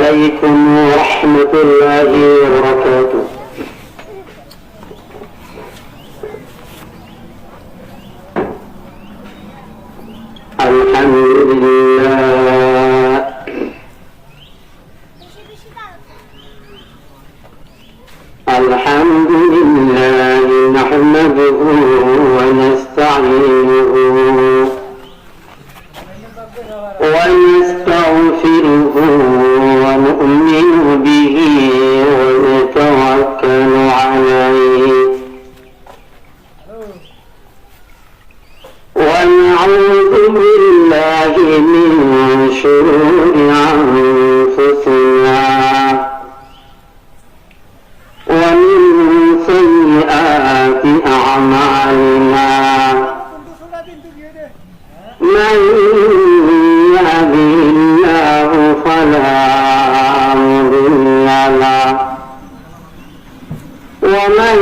عليكم ورحمة الله وبركاته. الحمد لله الحمد لله نحمده ونستعينه ونستغفره ونؤمن به ونتوكل عليه ونعوذ بالله من شرور أنفسنا ومن سيئات أعمالنا من يهده الله فلا مضل له ومن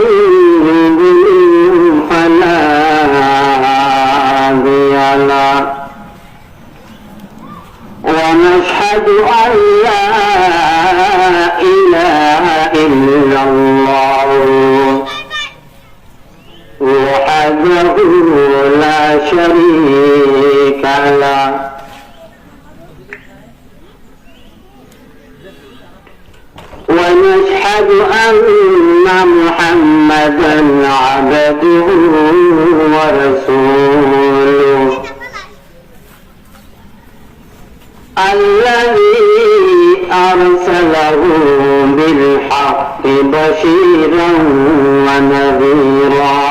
يضلل فلا هادي له ونشهد أن لا إله إلا الله وحده لا شريك له ونشهد أن محمدا عبده ورسوله الذي أرسله بالحق بشيرا ونذيرا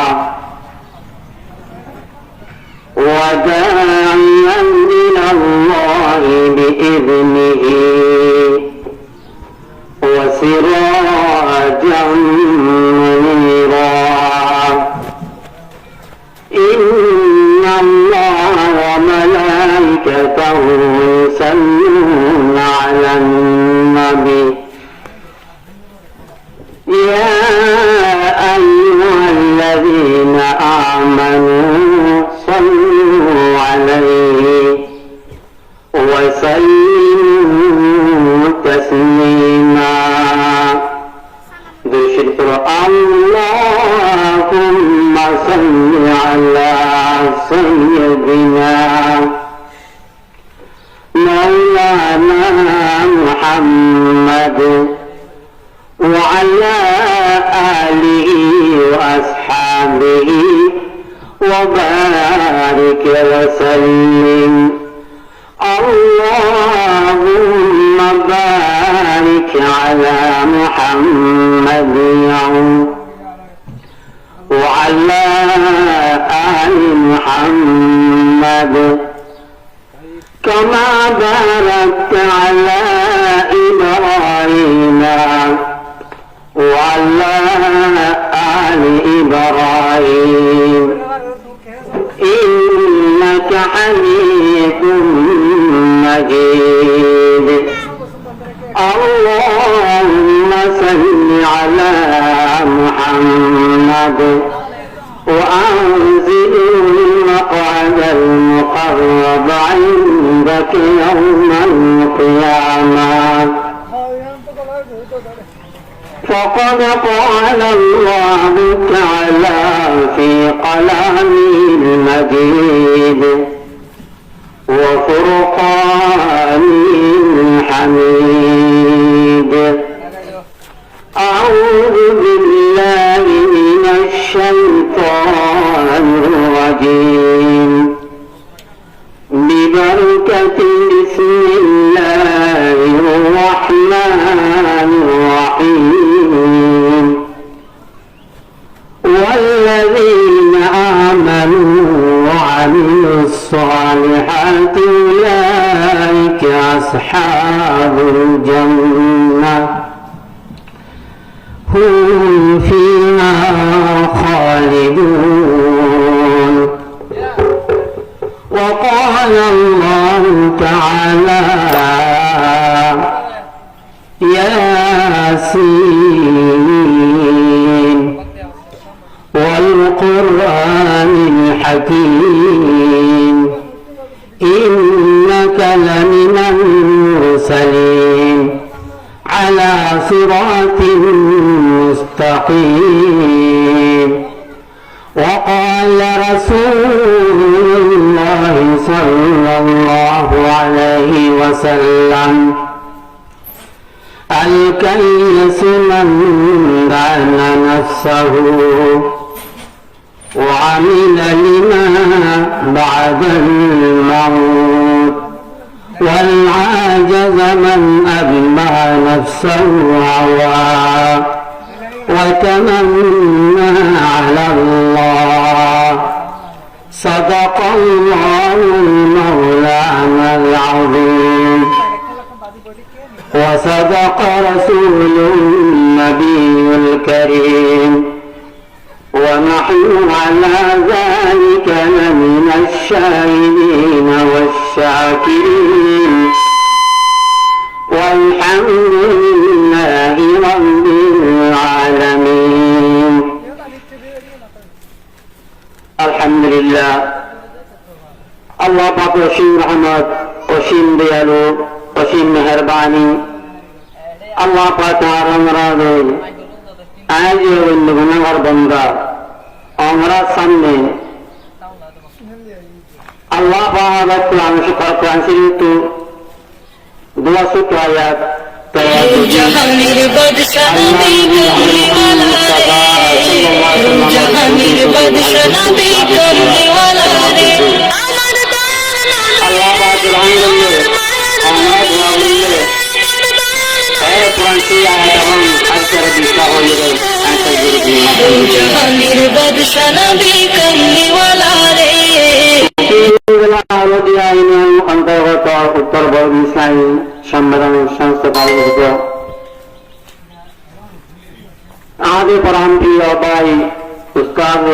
وداعيا إلى الله بإذنه وسراجا منيرا إن الله وملائكته يصلون على النبي يا أيها الذين آمنوا صلوا عليه وسلموا تسليما. بشكر اللهم صل على سيدنا مولانا محمد وعلى آله وأصحابه وبارك وسلم. اللهم بارك على محمد وعلى آل محمد كما باركت على إبراهيم وعلى آل إبراهيم إنك حميد مجيد. اللهم صل على محمد وأنزل المقعد المقرب عندك يوم القيامة. فقد قال الله تعالى في كلامه المجيد وفرقانه الحميد. أعوذ بالله من الشيطان الرجيم ببركة بسم الله الرحمن الرحيم. والذين آمنوا وعملوا الصالحات أولئك أصحاب الجنة هم فيها خالدون. وقال الله تعالى ياسين والقرآن الحكيم إنك لمن المرسلين صراط مستقيم وقال رسول الله صلى الله عليه وسلم الكيس من دان نفسه وعمل لما بعد الموت والعاجز من أتبع نفسه هواه وتمنى على الله صدق الله المولانا العظيم وصدق رسول النبي الكريم ونحن على ذلك لمن الشاهدين والشاكرين والحمد لله رب العالمين الحمد لله الله পাক অসীম রহমত অসীম দয়ালু অসীম মেহেরবানি আল্লাহ পাক আমরা আজ অন্য গুনাহগার বান্দা আমরা সামনে আল্লাহ পাক কোরআন শরীফ তো দোয়া সূত্র আয়াত জাহানের বাদশা নবী জাহানের বাদশা নবী করনেওয়ালা রে আমার আল্লাহ পাক কোরআন বললে আমরা দোয়া বললে কোরআন শরীফ আয়াত এবং আজকের বিষয় হয়ে গেল জাহানের বাদশা নবী করনেওয়ালা রে অন্তর্গত উত্তর বঙ্গ ইসলামী সম্মেলন সংস্থা আয়োজিত আমাদের পরম প্রিয় ভাই উস্তাদ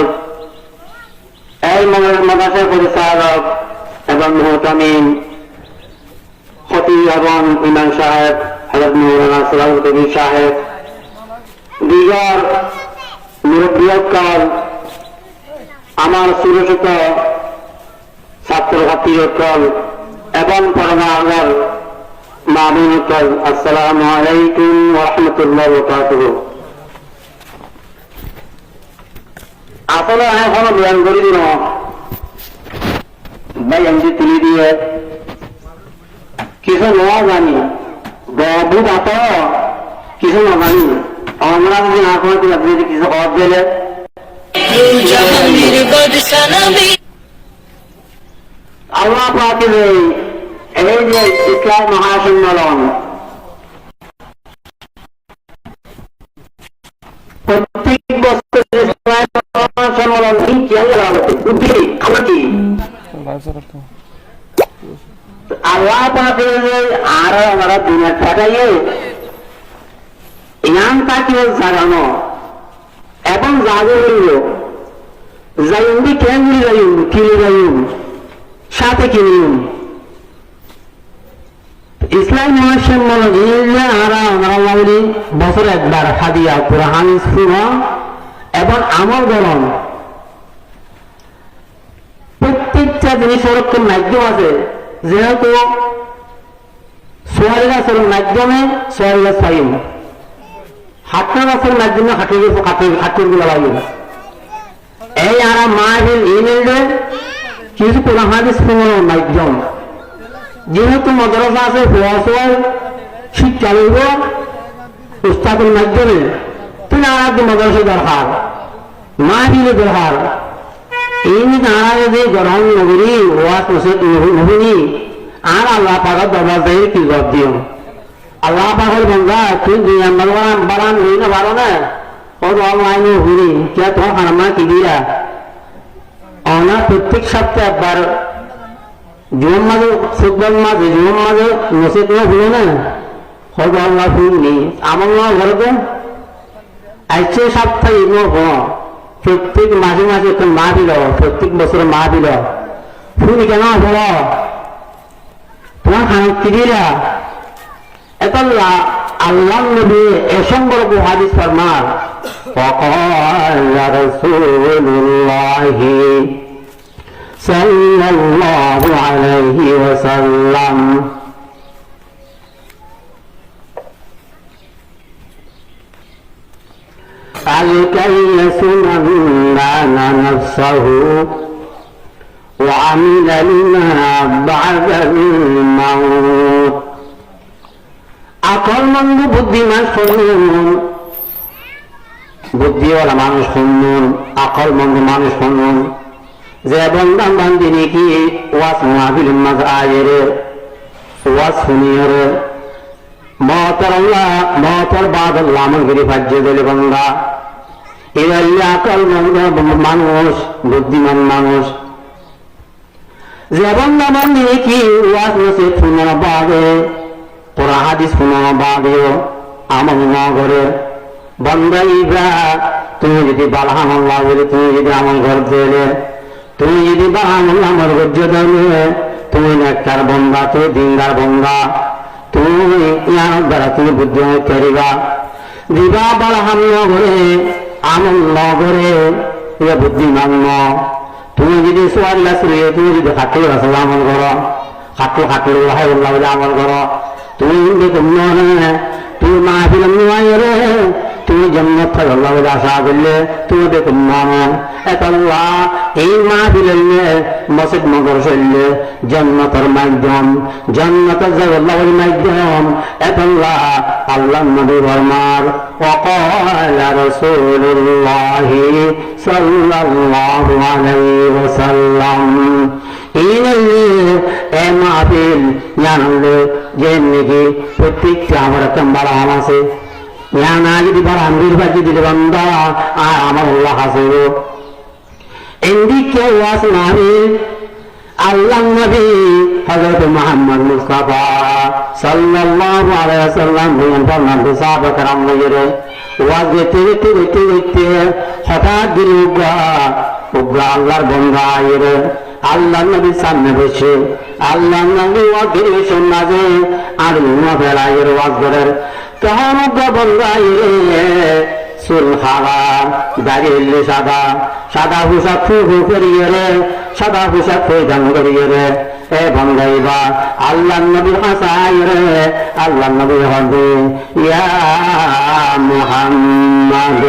এই মাদ্রাসার পরিচালক এবং মুহতামিম খতিব এবং ইমাম সাহেব হযরত মাওলানা সালাউদ্দিন সাহেব দিগার মুরব্বিয়কাল আমার সুরক্ষিত ছাত্রছাত্রীসকল এবং পরমাগার মামুনকল আসসালামু আলাইকুম ওয়া রাহমাতুল্লাহি ওয়া বারাকাতুহু আসলে এখনো বয়ান করি দিন ভাই আমি তুলি দিয়ে কিছু নয়া জানি বহুত আত কিছু নাজানি আমরা যদি না করে আপনি যদি কিছু অর্থ দিলে জাহানের বাদশা নবী আল্লাহ পাকের এই যে ইসলাম মহাসম্মেলন প্রত্যেক বছর ইসলাম মহাসম্মেলন আল্লাহ পাকের আর আমরা দিনের ঠেকাইয়ে ইনাম তাকে জাগানো এবং জাগে হইল যাইন্দি কেন যাইম কিনে যাইম সাথে কিনিম ইসলাম মহাসম্মেলন আমরা বছরে একবার হাদিয়া কোরআন শোনা এবং আমল গণন প্রত্যেকটা জিনিস ওরকম মাধ্যম আছে যেহেতু সোয়ারি গাছের মাধ্যমে সোয়ারি গাছ পাইম হাটনা গাছের মাধ্যমে হাটের গুলা পাইম এই আর মাহফিল ইমেল কিছু কোরআন হাদিস শোনানোর মাধ্যম যেহেতু মাদ্রাসা আছে ফোয়াশোয়ার শিক্ষা লইব উস্তাদের মাধ্যমে তুই আর মাদ্রাসা দরকার মাহফিলে দরকার এই তারা যদি গ্রহণ নগরী ওয়াজ নবী আর আল্লাহ পাকের দরবার থেকে কি জবাব দিও আল্লাহ পাকের বন্ধা তুই দুই নম্বর বাড়ান হই না পারো না ও অনলাইন হইনি কে তোমার খানা কি দিয়া অনা প্রত্যেক সপ্তাহে একবার জীবন মাঝে সুদন মাঝে জীবন মাঝে নসে তোমার হইল না হয়তো আল্লাহ হইনি আমার নয় ঘরে তো আজকে সপ্তাহে প্রত্যেক মাঝে মাঝে একটা মা দিল প্রত্যেক বছর মা দিল ফুল কেন বল তোমার খানা কি দিলা এত আল্লাহ নবী এসম্পর্ক হাদিস ফরমান وقال رسول الله صلى الله عليه وسلم الكيس من دان نفسه وعمل لما بعد الموت আকলমন্দ বুদ্ধিমান শুনুন, বুদ্ধিওয়ালা মানুষ শুনুন, আকলমন্দ মানুষ শুনুন, যে বন্দান বান্দিনী কি ওয়াজ মাহফিল মাঝ আয়ের ওয়াজ শুনিয়র মহতর আল্লাহ মহতর বাদ আল্লাহ আমল গিরি ফাজ্জে দিলে বন্দা এবারে আকলমন্দ মানুষ বুদ্ধিমান মানুষ যে বন্দা বান্দিনী কি ওয়াজ নসিহত শোনার বাদে কোরআন হাদিস শোনার বাদেও আমল না করে বন্দা ইব্রা তুমি যদি বালহামল্লাহ বলে তুমি যদি আমল ঘর দিলে তুমি যদি বালহামল্লাহ আমার গজ্জ দিলে তুমি নেককার বন্দা তুমি দিনদার বন্দা তুমি ইয়ার দ্বারা তুমি বুদ্ধি করিবা দিবা বালহাম নগরে আমল নগরে ইয়া বুদ্ধিমান ন তুমি যদি সোয়াল্লা শুয়ে তুমি যদি খাটলে রাসূল আমল করো খাটলে হাই আল্লাহ বলে আমল করো তুমি দেখুন তুমি মাহফিল রে তুমি জন্নত আল্লাহ বলে আশা করলে তুমি দেখুন আল্লাহ এই মাহফিল মসজিদ মগর শৈলে জন্নতর মাধ্যম জন্নতের জগল্লাহর মাধ্যম আল্লাহ আল্লাহ নবী বর্মার وقال رسول الله صلى الله عليه وسلم মাহফিল জানলে যে নাকি প্রত্যেকটা আমার একটা বাড়াম আছে না যদি বাড়াম নির্বাচি দিলে বান্দা আর আমার আল্লাহ আছে এদিকে ওয়াজ মাহফিল আল্লাহ নবী হযরত মুহাম্মদ মুস্তাফা সাল্লাল্লাহু আলাইহি ওয়াসাল্লাম বলেন ফরমান সাহাবা کرام নজরে ওয়াজ দেখতে হঠাৎ দিল উগ্র আল্লাহর বন্দা আইরে আল্লাহ নবীর সামনে বসে আল্লাহ নবী ওয়াজ দিয়ে শোনা যে আর ফেলাইয়ের ওয়াজ করার তখন উগ্র বন্দা আইরে চুল খাওয়া দাঁড়িয়ে সাদা সাদা পোশাক ফুফু করিয়ে রে সাদা পোশাক পরিধান করিয়ে রে এ বন্দাইবা আল্লাহ নবীর হাসাই রে আল্লাহ নবী হবে ইয়া মুহাম্মদ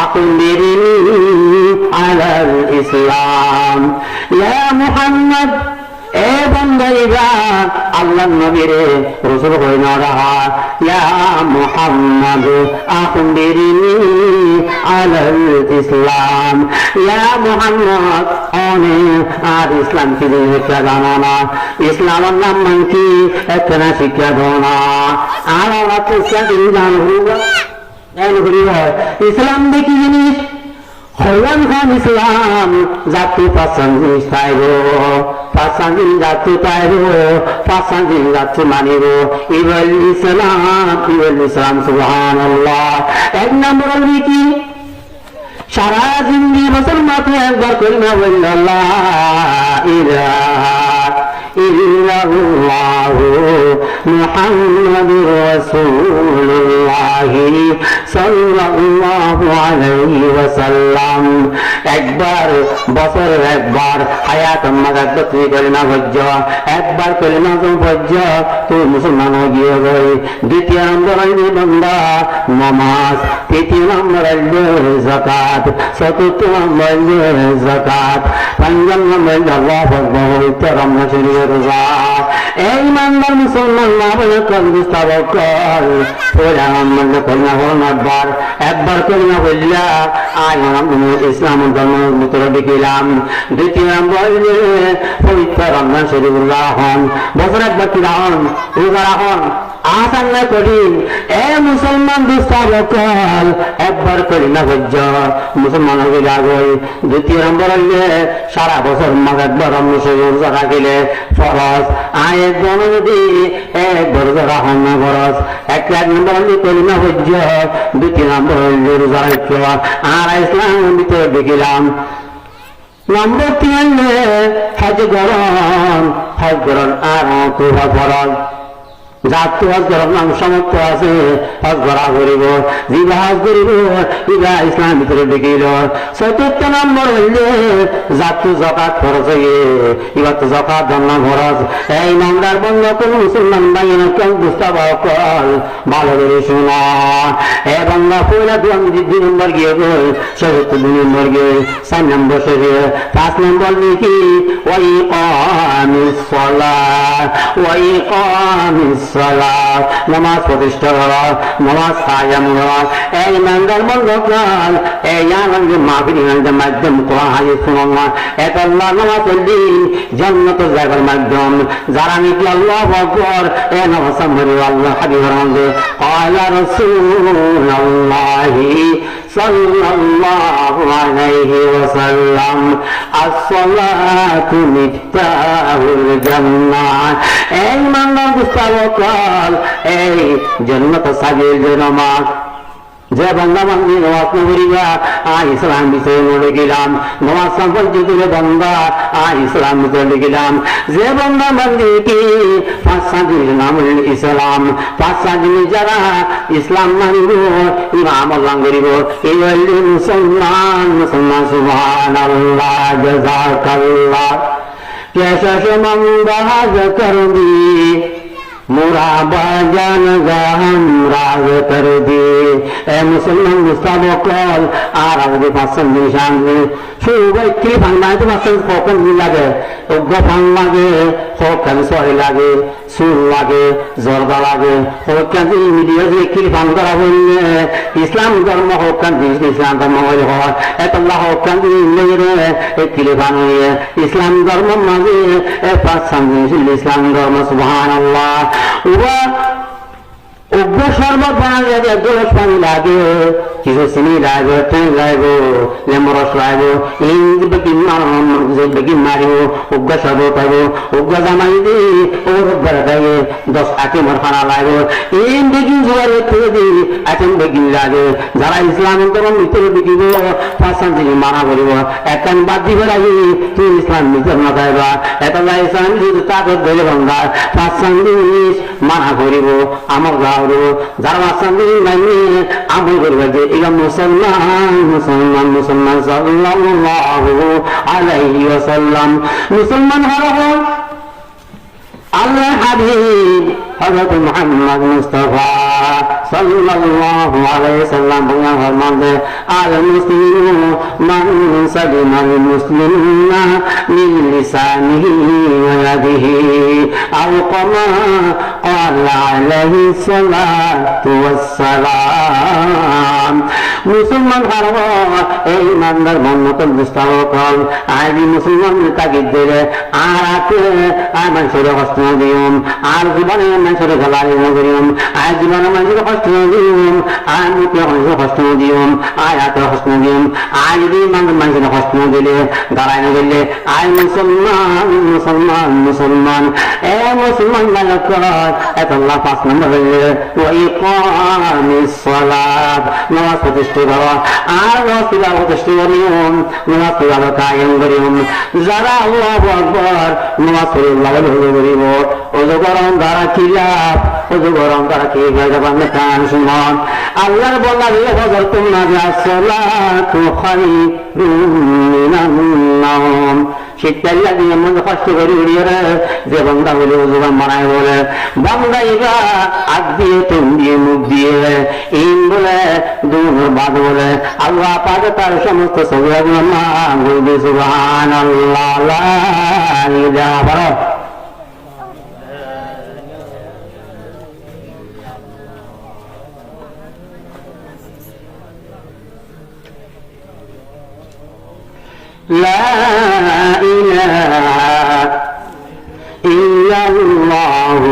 আখবিরনি আলাল ইসলাম ইয়া মুহাম্মদ এ বন্দাইবা আল্লাহ নবীরে রাসূল কই না রাহা ইয়া মুহাম্মদ আখবিরনি আলাল ইসলাম ইয়া মুহাম্মদ অনে আর ইসলাম কি শিক্ষা জানো না ইসলামের নাম মান কি একটা শিক্ষা দাও না আর আমার তো দিন জানবো ইসলাম দেখি জিনিস হলান খান ইসলাম জাতি পাঁচান জিনিস পাইব পাঁচান দিন জাতি পাইব পাঁচান দিন জাতি মানিব ইবল ইসলাম সুবহানাল্লাহ এক নম্বর হল কি সারা জিন্দি বছর মাত্র একবার করিমা বলল লা ইলাহা ইল্লাল্লাহু মুহাম্মাদুর রাসূলুল্লাহ সাল্লাল্লাহু আলাইহি ওয়াসাল্লাম একবার বছরের একবার হায়াত মাগাত তুমি কলিমা ভজ্জ একবার কলিমা ভজ্জ তুমি মুসলমান হয়ে গই দ্বিতীয় নম্বর হইবে বান্দা নামাজ তৃতীয় নম্বর হইবে যাকাত চতুর্থ নম্বর হইবে যাকাত পঞ্চম নম্বর হইবে আল্লাহু আকবার পবিত্র রমজান শরীফের রোজা এই ইমানদার মুসলমান না বলে কলবিস্তাবক কল ওরা নম্বর কলিমা হল একবার কলিমা বললা আজ ইসলাম ধর্ম ভিতরে দেখিলাম দ্বিতীয় নম্বর পবিত্র রমজান শরীফুর রাহন বছর একবার কি রাহন রোজা রাহন আসান না কঠিন এ মুসলমান দুস্তাবক একবার কলিমা ভজ্জ মুসলমান হয়ে লাগই দ্বিতীয় নম্বর হইলে সারা বছর মাস একবার রমজান শরীফ রোজা রাখিলে ফরজ আয়ের জন যদি একবার রোজা রাহন না ফরজ এক নম্বর হইলে কলিমা ভজ্জ দ্বিতীয় নম্বর হইলে রোজা রাখছ আর ইসলাম ভিতরে দেখিলাম নম্বর 3 হজ গরম আর তোবা ফরজ যার তো হজ করার নাম সামর্থ্য আছে হজ করা করিব, জিবা হজ করিব, ইবা ইসলাম ভিতরে ঢুকিল। চতুর্থ নম্বর হইলে যার তো জকাত খরচ হইয়ে, এবার তো জকাত জন্ম খরচ। এই মামলার বন্ধ কোন মুসলমান ভাই কেউ বুঝতে পার ভালো করে শোনা। এ বাংলা পয়লা 2 নম্বর গিয়ে গই, চতুর্থ 2 নম্বর গিয়ে 4 নম্বর শেষে 5 নম্বর লিখি ওই কামিস সালাত, ওই কামিস সালাত, নামাজ প্রতিষ্ঠা করা, নামাজ কায়েম করা। এই মামলার বন্ধ কাল এই আনন্দ মাহফিলের মাধ্যম কোরআন হাদিস শুননা, এটা আল্লাহ নামাজ পড়লি জান্নাত যাবার মাধ্যম। যারা নাকি আল্লাহু আকবার এ নামাজ পড়ে আল্লাহ হাবিবের মধ্যে ক্বালা রাসূলুল্লাহি সাল্লাল্লাহু আলাইহি ওয়াসাল্লাম আসসালাতু মিফতাহুল জান্নাহ। এই মানব মুস্তাওয়াকাল এই জান্নাত সাজিয়ে যে নামাজ, যে বান্দা বান্দি নামাজ না করিবা আর ইসলাম বিষয়ে মরে গেলাম, নামাজ সম্পর্কে তুলে বান্দা আর ইসলাম বিষয়ে গেলাম। যে বান্দা বান্দি কি 5 দিনের নাম ইসলাম, 5 দিনে যারা ইসলাম মানিব ইমাম আল্লাহ করিব, এই হইলে মুসলমান। মুসলমান সুবহানাল্লাহ জাযাকাল্লাহ। कैसा मंदाज कर दी मोरा बाजान हम राज कर दिए। ए मुसलमान मुस्ताबो कल আর আমাদের 5 দিন সামনে শুরু কি ভাঙনায় তো 5 কখন দিন লাগে, অজ্ঞ ভাঙ লাগে, হকান সরে লাগে, সুর লাগে, জর্দা লাগে, হকান মিডিয়া যে কি ভাঙ করা হইলে ইসলাম ধর্ম হকান দিন ইসলাম ধর্ম হইলে হয় এত আল্লাহ হকান দিন রে এ কিলে ভাঙ হইয়ে ইসলাম ধর্ম মাঝে এ 5 দিন ইসলাম ধর্ম সুবহানাল্লাহ। ওয়া অজ্ঞ শরবত বানালে একদম পানি লাগে, কিছু চিনি লাগবে, তেল লাগবে, লেমু রস লাগবে, বেগিন মারিব, অজ্ঞ শরবত পাইব, অজ্ঞ জামাই দি ওর বেড়াতে 10 আইটেমের খানা লাগবে, এই বেগিন জোয়ারে থেকে দি আইটেম বেগিন লাগে। যারা ইসলাম ধর্ম ভিতরে দেখিব 5 দিন মানা করিব, একখান বাদ দিবে লাগে তুই ইসলাম ভিতর না যাইবা, এটা ইসলাম যদি তাদের ধরে ভাঙ্গা 5 দিন মানা করিব আমার গাঁও। যারা 5 দিন মাইনে আমল করবে যে এরা মুসলমান। মুসলমান মুসলমান সাল্লাল্লাহু আলাইহি ওয়াসাল্লাম মুসলমান হলো আল্লাহ হাবিব হযরত মুহাম্মদ মুস্তাফা সাল্লাল্লাহু আলাইহি ওয়াসাল্লাম ফরমাতে আল মুসলিমু মান সালিমা আল মুসলিমুনা মিন লিসানিহি ওয়া ইয়াদিহি আও কামা ক্বালা আলাইহি সাল্লাতু ওয়াসসালাম। মুসলমান হলো এই ইমানদার মন্নতন মুস্তাফা আদি মুসলমান তাগিদ দিলে আর আছে আর মানুষের কষ্ট দিম, আর জীবনে মানুষের গলায় দিম, আর জীবনে মানুষের কষ্ট দিম, আর মুখে মানুষের কষ্ট দিম, আর হাতের কষ্ট দিম, আর যদি মানুষের কষ্ট দিলে দাঁড়ায় দিলে আয় মুসলমান মুসলমান মুসলমান। এ মুসলমান মানক এত আল্লাহ 5 নম্বর হইলে ওই ইকামিস সালাত নামাজ প্রতিষ্ঠা করা, আর নামাজ প্রতিষ্ঠা করিম, নামাজ কায়েম করিম। যারা আল্লাহু আকবার নামাজ পড়ে আল্লাহ করিব ওযু গরম দ্বারা কি লাভ, ওযু গরম দ্বারা কি যাবেন কান শুনুন। আল্লাহর বলা দিয়ে হযরত তোমরা সালাতু খায়রুম মিনান নাওম। শীতকাল লাগিয়ে মন কষ্ট করি উড়িয়ে যে বান্দা বলে ওজুগান বানায় বলে বান্দা এরা আগ দিয়ে তুম দিয়ে মুখ দিয়ে ইন বলে দূর বাদ বলে আল্লাহ পাকে তার সমস্ত ছবি সুবহানাল্লাহ লা ইলাহা لا إله إلا الله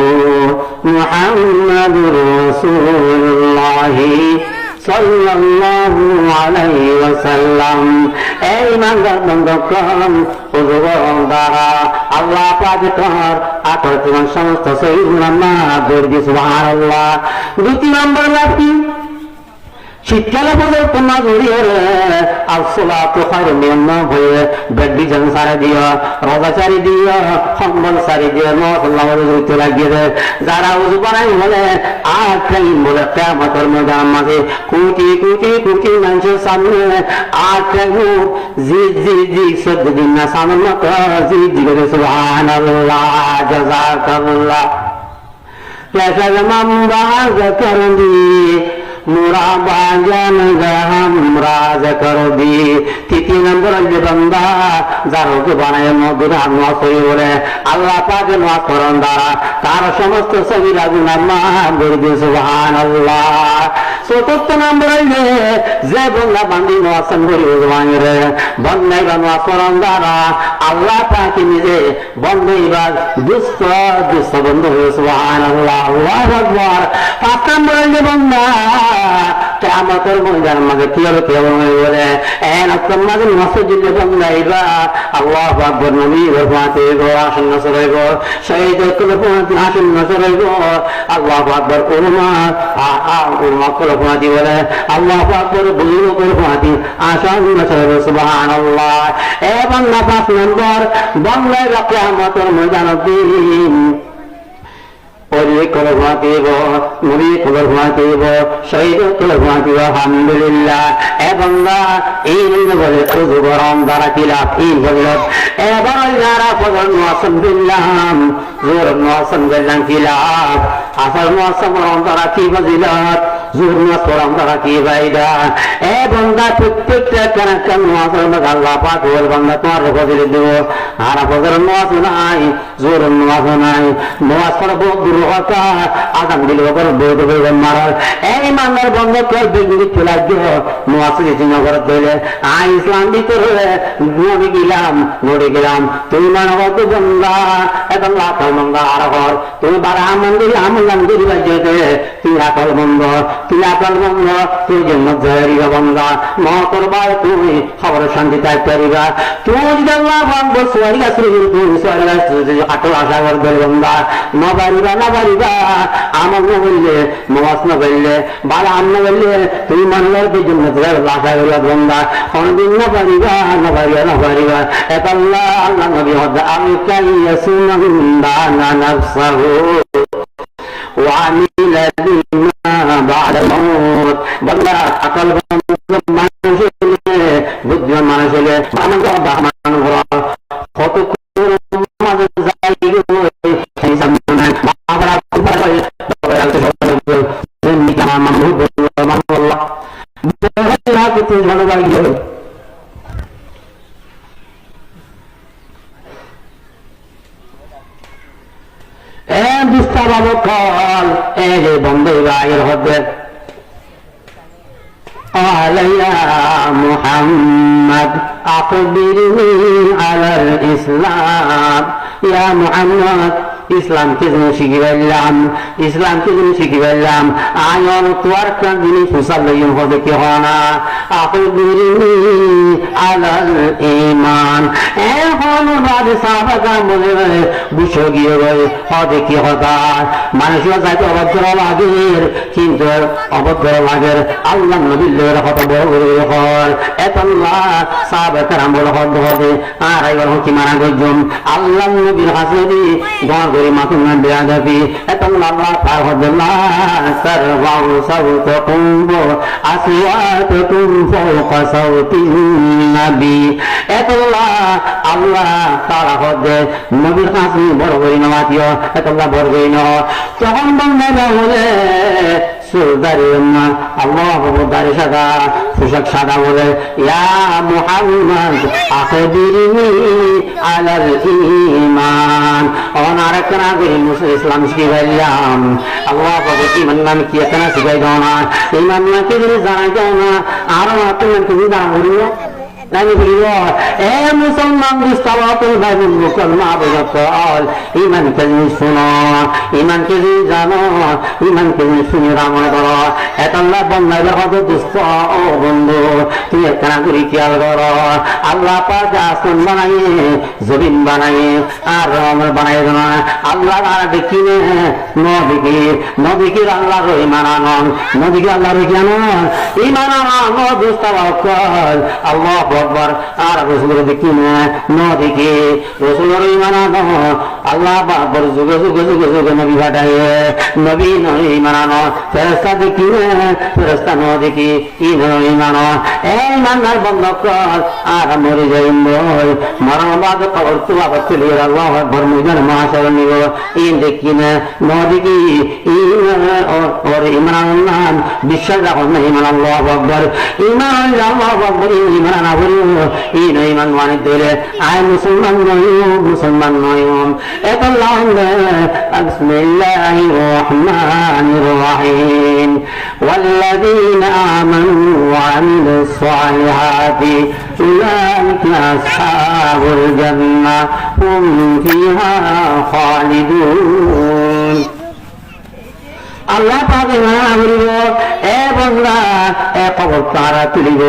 محمد رسول الله صلى الله عليه وسلم। এই মানগার বন্ধকম উজবরং দ্বারা আল্লাহ পাক তার আতর্তমান সমস্ত সহিহ নামা দরদি সুবহানাল্লাহ। 2 নম্বর লাভ কি শীতকালে বলে তোমার জড়িয়ে আর সোলা তো খাইরে নিয়ম হয়ে বেডি জন সারে দিও রোজা চারি দিও সম্বল সারি দিও মহল্লা জড়িত লাগিয়ে দেয় যারা উজু বানাই বলে আর টাইম বলে কেমতের ময়দান মাঝে কোটি কোটি কোটি মানুষের সামনে আর টাইম জি জি জি সদ্য দিন না সামনে মতো জি জি করে সুবহানাল্লাহ জাযাকাল্লাহ कैसा ममबाज कर दी मुराबा जान हमराज कर दी तृतीय नंबर बंदा যারা ওকে বানায় মধুর নামাজ পড়ে বলে আল্লাহ পাকের নামাজ পড়ান দ্বারা তার সমস্ত সগীরা গুনাহ মাফ করে দিয়ে সুবহানাল্লাহ চতুর্থ নম্বর যে বন্ধা বান্দি নামাজ পড়ে ওজমানের বন্দাই নামাজ পড়ান দ্বারা আল্লাহ পাকে নিজে বন্দাইবার দুষ্ট দুষ্ট বন্ধু হয়ে সুবহানাল্লাহ আল্লাহু আকবার পাঁচ নম্বর বন্ধা কিয়ামতের ময়দানের মাঝে কি হবে বলে এরকম মাঝে মসজিদ বন্দাইবা আল্লাহু আকবার নবী রহমাতে গো আসন্ন সরে গো শহীদ কুল পৌঁছে আসন্ন সরে গো আল্লাহু আকবার উলমা কুল পৌঁছে বলে আল্লাহু আকবার বুঝিব কুল পৌঁছে আসন্ন সরে সুবহানাল্লাহ এবং না পাঁচ নম্বর বন্দাইবা কিয়ামতের ময়দানের দিন আলহামদুলিল্লাহ এবং এই বলে গরম দ্বারা কিলাপ এই বলল এবার যারা মৌসুম দিল্লাম জোর মৌসুম দিল্লাম কিলাপ আসল মৌসুম দ্বারা কি বজিলত জোর মৌসুম দ্বারা কি বাইদা এ বন্দা প্রত্যেকটা কানেকশন মৌসুম আল্লাহ পাক বল বন্দা তোমার ফজিলত দেব আর ফজর নামাজ নাই জোর নামাজ নাই নামাজ পড়ব দুর্ঘটনা আগাম দিল বৈধ বৈধ মারার এই মান্নার বন্ধ করে বেগুনি চলে গিয়ে নামাজ নগর দিলে ইসলাম দিতে হলে নড়ে গেলাম তুমি মানে কত বন্ধা এখন লাখাল বন্ধা আর ঘর তুমি বারা মন্দির আমন্দির বাজে তুই আকল বন্ধ তুই আকল বন্ধ তুই জন্য জয়রিবা বন্ধা মহতরবার তুমি খবর শান্তি তাই পারিবা তুমি যদি আল্লাহ বন্ধ সোয়ারিগা শ্রী তুমি সোয়ারিগা আটল আশা করবে বন্ধা নবারিবা না বারিবা আমার না বললে নামাজ না বললে বালা আম না বললে তুমি মানলার জন্য আশা করিবা বন্ধা কোনদিন না পারিবা না পারিবা না পারিবা এত আল্লাহ আল্লাহ নবী হদ্দা আমি কাইয়া সুনন্দা না নাফসাহু وعمل بما بعد الموت বন্ধা আকল মানুষের বুদ্ধিমান মানুষের মানুষ কত মাঝে যাই সেই সামনে আবার বন্ধু গায়ের হবে আলাইয়া মুহাম্মদ আখবিরনি আলাল ইসলাম ইয়া মুহাম্মদ ইসলামকে যেন শিখি পারলাম ইসলামকে যেন শিখি পারলাম আয়ন তোর কান্দিনী ফুসাল লইম হবে কি হনা আখবিরনি আলাল ঈমান এখন বাদে সাহাবাগণ বলে বুঝো গিয়ে গয় হবে কি হতা মানুষের যাইতে অভদ্র লাগের কিন্তু অভদ্র লাগের আল্লাহ নবীর কথা বড় হল এতল্লাহ সাহাবাগণ বড় হবে আর এবার কি মারা গজম আল্লাহ নবীর হাসদি গড় করে মাথুন না বেয়াদবি এতল্লাহ আল্লাহ পার হদল্লাহ সারওয়াউ সাউতুকুম আসওয়াতুকুম ফাওকা সাউতিন নবী এতল্লাহ আল্লাহ তাআলা হদে নবীর হাসদি বড় করে নামাতিও এতল্লাহ বড় করে ন তখন বন্ধা হলে আল্লাহ দাড়ি সাদা পোশাক সাদা বলে ইয়া মুহাম্মদ আখবিরনি আলাল ঈমান আর একটা নাগরিক মুসলিম ইসলাম শিখাইলাম আল্লাহ ইমান নাম কি একটা শিখাই দাও না ইমান নাকি যদি জানাই দাও না আরো তুমি দাঁড়া করিও আমি বলিব এ মুসলমান দুস্তাবাতুল ভাই বন্ধু কলমা বল ইমানকে যদি শোনো, ইমানকে যদি জানো, ইমানকে যদি শুনে রামন করো, এত আল্লাহ বন্ধাইলে হয়তো দুস্থ ও বন্ধু তুই একটা করে খেয়াল করো। আল্লাহ পাক আসমান বানাইয়ে, জমিন বানাইয়ে আর রহমান বানাই না আল্লাহ আর দেখি নদীকে, নদীকে আল্লাহর ইমান আনন, নদীকে আল্লাহর কেন ইমান আনন দুস্তাবাতুল আল্লাহ আকবার। আর রসুলের দেখি না নদীকে, রসুলের ইমান আনো আল্লাহ বাবার যুগে যুগে যুগে যুগে নবী পাঠাইয়ে, নবী নয় ইমান আনো ফেরেশতা দেখি না ফেরেশতা ন দেখি ই নয় ইমান এই মানার বন্ধ কর আর মরে যাই মরণ বাদ কবর তো আবার চলে আল্লাহ আকবার মুজান মহাশয় নিব ইন দেখি না ন দেখি ওর ইমান নাম বিশ্বাস রাখুন না ইমান আল্লাহ আকবার ইমান আল্লাহ আকবার ইমান না বলিব ই নয় ইমান মানে দিলে আয় মুসলমান নয় মুসলমান নয় এত লম্বা বিসমিল্লাহির রহমানির রহিম والذين آمنوا وعملوا الصالحات أولئك أصحاب الجنة هم فيها خالدون আল্লাহ পাকে না বলিব এ বন্ধা এ খবর তারা তুলিব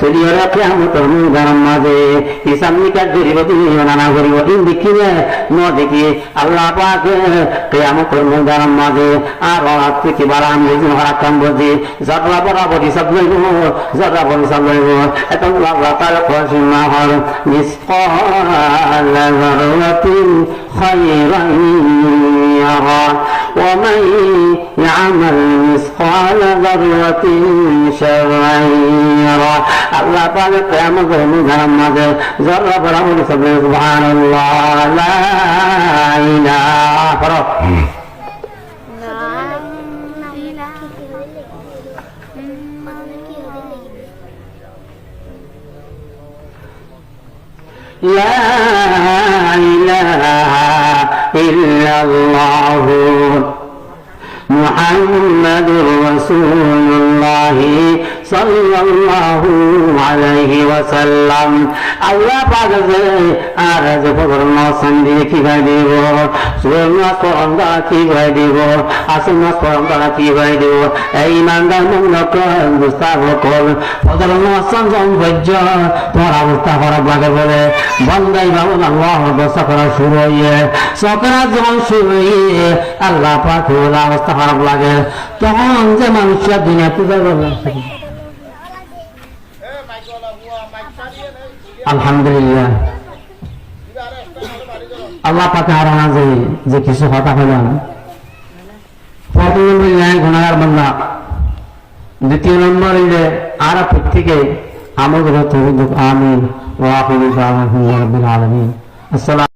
তুলিয়ে কিয়ামতের ময়দানের মাঝে হিসাব নিকাশ করিব তুমি নানা করিব ইন দেখি ন দেখি আল্লাহ পাকে কিয়ামতের ময়দানের মাঝে আর রাত থেকে বারা আমি হারাকাম বুঝি যারা বরাবর হিসাব লইব যারা বড় হিসাব লইব এত আল্লাহ তাআলা কোরআন না হল মিসকাল যারাতিন খায়রান ইয়ারা ওয়া মান يعمل مثقال ذرة شرا يره الله تعالى قيامة المجرم ماذا ذرة برامج سبحان الله لا إله لا إله إلا الله محمد رسول الله صلى الله عليه وسلم আল্লাহ পাক আর যে ফরমান সন্ধি কি ভাই দেব সুবহানাল্লাহ পরমদা কি ভাই দেব আসমাস পরমদা কি ভাই দেব এই ইমানদার মুনক মুস্তাফ কল ফজলুল্লাহ সানজন বজ্জ তোমার অবস্থা খারাপ লাগে বলে বন্দাই বাবু আল্লাহর দোয়া করা শুরু হইয়ে সকরা যখন শুরু হইয়ে আল্লাহ পাক অবস্থা খারাপ লাগে তখন যে মানুষের দুনিয়া পূজা করবে আলহামদুলিল্লাহ আল্লাহ পাকে আর যে যে কিছু হতা হইলাম প্রথম নম্বর গুনাহগার বান্দা, দ্বিতীয় নম্বর আর প্রত্যেকে আমল আমিন ওয়া আখিরু দাওয়ানা রাব্বিল আলামিন। আসসালাম।